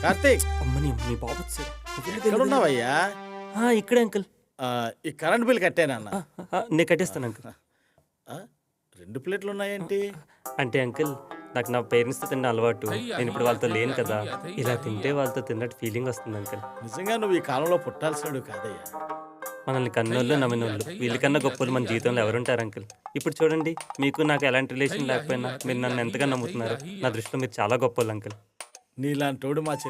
కార్తీక్, అమ్మని మీ బాబు వచ్చాడు. ఎక్కడున్నావయ్యా? ఇక్కడే అంకుల్. ఈ కరెంట్ బిల్ కట్టానన్న. నేను కట్టేస్తాను అంకుల్. 2 ప్లేట్లు ఉన్నాయేంటి? అంటే అంకుల్ నాకు నా పేరెంట్స్తో తిన్న అలవాటు. నేను ఇప్పుడు వాళ్ళతో లేను కదా, ఇలా తింటే వాళ్ళతో తిన్నట్టు ఫీలింగ్ వస్తుంది అంకుల్. నిజంగా నువ్వు ఈ కాలంలో పుట్టాల్సినాడు కాదయ్యా. మనల్ని కన్నోళ్ళు నమ్మినోళ్ళు వీళ్ళకన్నా గొప్పలు మన జీవితంలో ఎవరుంటారు అంకుల్? ఇప్పుడు చూడండి, మీకు నాకు ఎలాంటి రిలేషన్ లేకపోయినా మీరు నన్ను ఎంతగా నమ్ముతున్నారు. నా దృష్టిలో మీరు చాలా గొప్పలు అంకుల్. నీలాంటోడు మా చెల్లి